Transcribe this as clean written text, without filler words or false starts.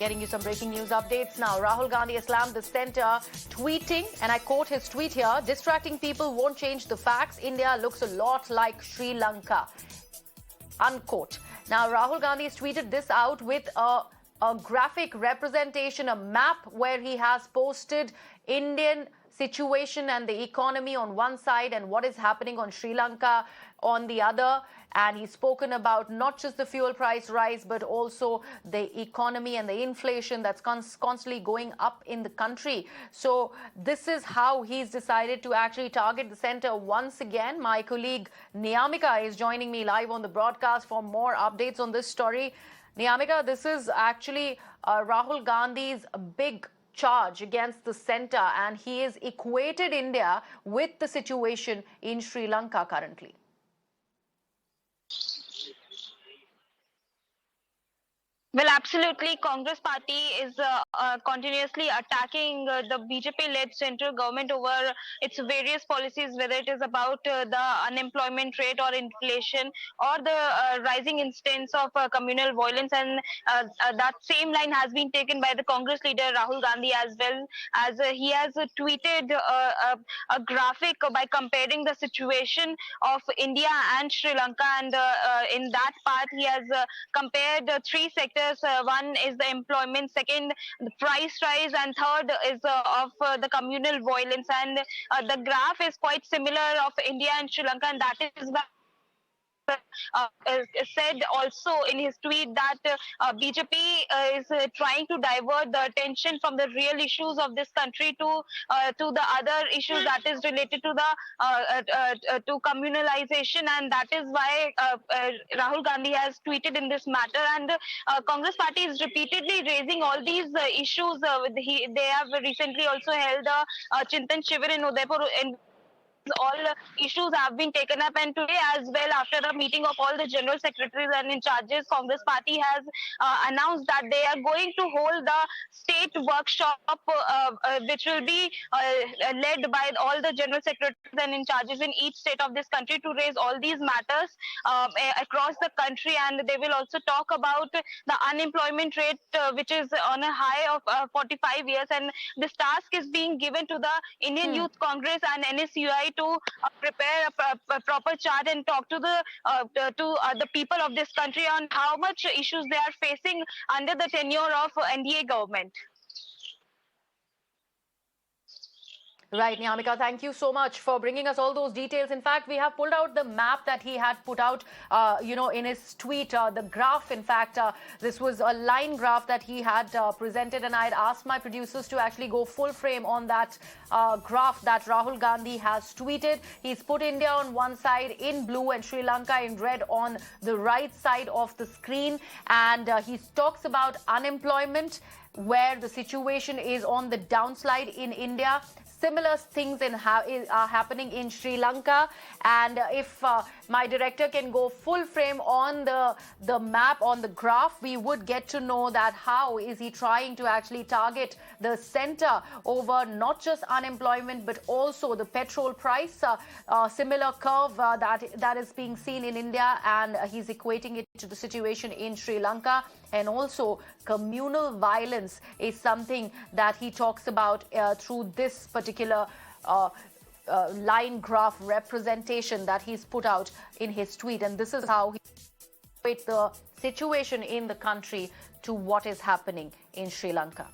Getting you some breaking news updates now. Rahul Gandhi has slammed the centre, tweeting, and I quote his tweet here, "Distracting people won't change the facts. India looks a lot like Sri Lanka." Unquote. Now, Rahul Gandhi has tweeted this out with a graphic representation, a map where he has posted Indian situation and the economy on one side and what is happening on Sri Lanka on the other. And he's spoken about not just the fuel price rise, but also the economy and the inflation that's constantly going up in the country. So this is how he's decided to actually target the center once again. My colleague Niyamika is joining me live on the broadcast for more updates on this story. Niyamika, this is actually Rahul Gandhi's big charge against the center, and he has equated India with the situation in Sri Lanka currently. Well, absolutely. Congress party is continuously attacking the BJP-led central government over its various policies, whether it is about the unemployment rate or inflation or the rising instance of communal violence. And that same line has been taken by the Congress leader Rahul Gandhi as well, as he has tweeted a graphic by comparing the situation of India and Sri Lanka. And in that part, he has compared three sectors. One is the employment, second the price rise, and third is of the communal violence. And the graph is quite similar of India and Sri Lanka, and that is why said also in his tweet that BJP is trying to divert the attention from the real issues of this country to the other issues that is related to the to communalization, and that is why Rahul Gandhi has tweeted in this matter. And Congress party is repeatedly raising all these issues. They have recently also held a Chintan Shivir in Udaipur, in all issues have been taken up, and today as well, after a meeting of all the general secretaries and in charges, Congress party has announced that they are going to hold the state workshop which will be led by all the general secretaries and in charges in each state of this country to raise all these matters across the country. And they will also talk about the unemployment rate which is on a high of 45 years, and this task is being given to the Indian Youth Congress and NSUI to prepare a proper chart and talk to the people of this country on how much issues they are facing under the tenure of NDA government. Right, Niyamika, thank you so much for bringing us all those details. In fact, we have pulled out the map that he had put out, in his tweet, the graph. In fact, this was a line graph that he had presented, and I had asked my producers to actually go full frame on that graph that Rahul Gandhi has tweeted. He's put India on one side in blue and Sri Lanka in red on the right side of the screen. And he talks about unemployment, where the situation is on the downslide in India. Similar things are happening in Sri Lanka. And if my director can go full frame on the map, on the graph, we would get to know that how is he trying to actually target the center over not just unemployment, but also the petrol price. Similar curve that is being seen in India, and he's equating it to the situation in Sri Lanka. And also communal violence is something that he talks about through this particular line graph representation that he's put out in his tweet. And this is how he equates the situation in the country to what is happening in Sri Lanka.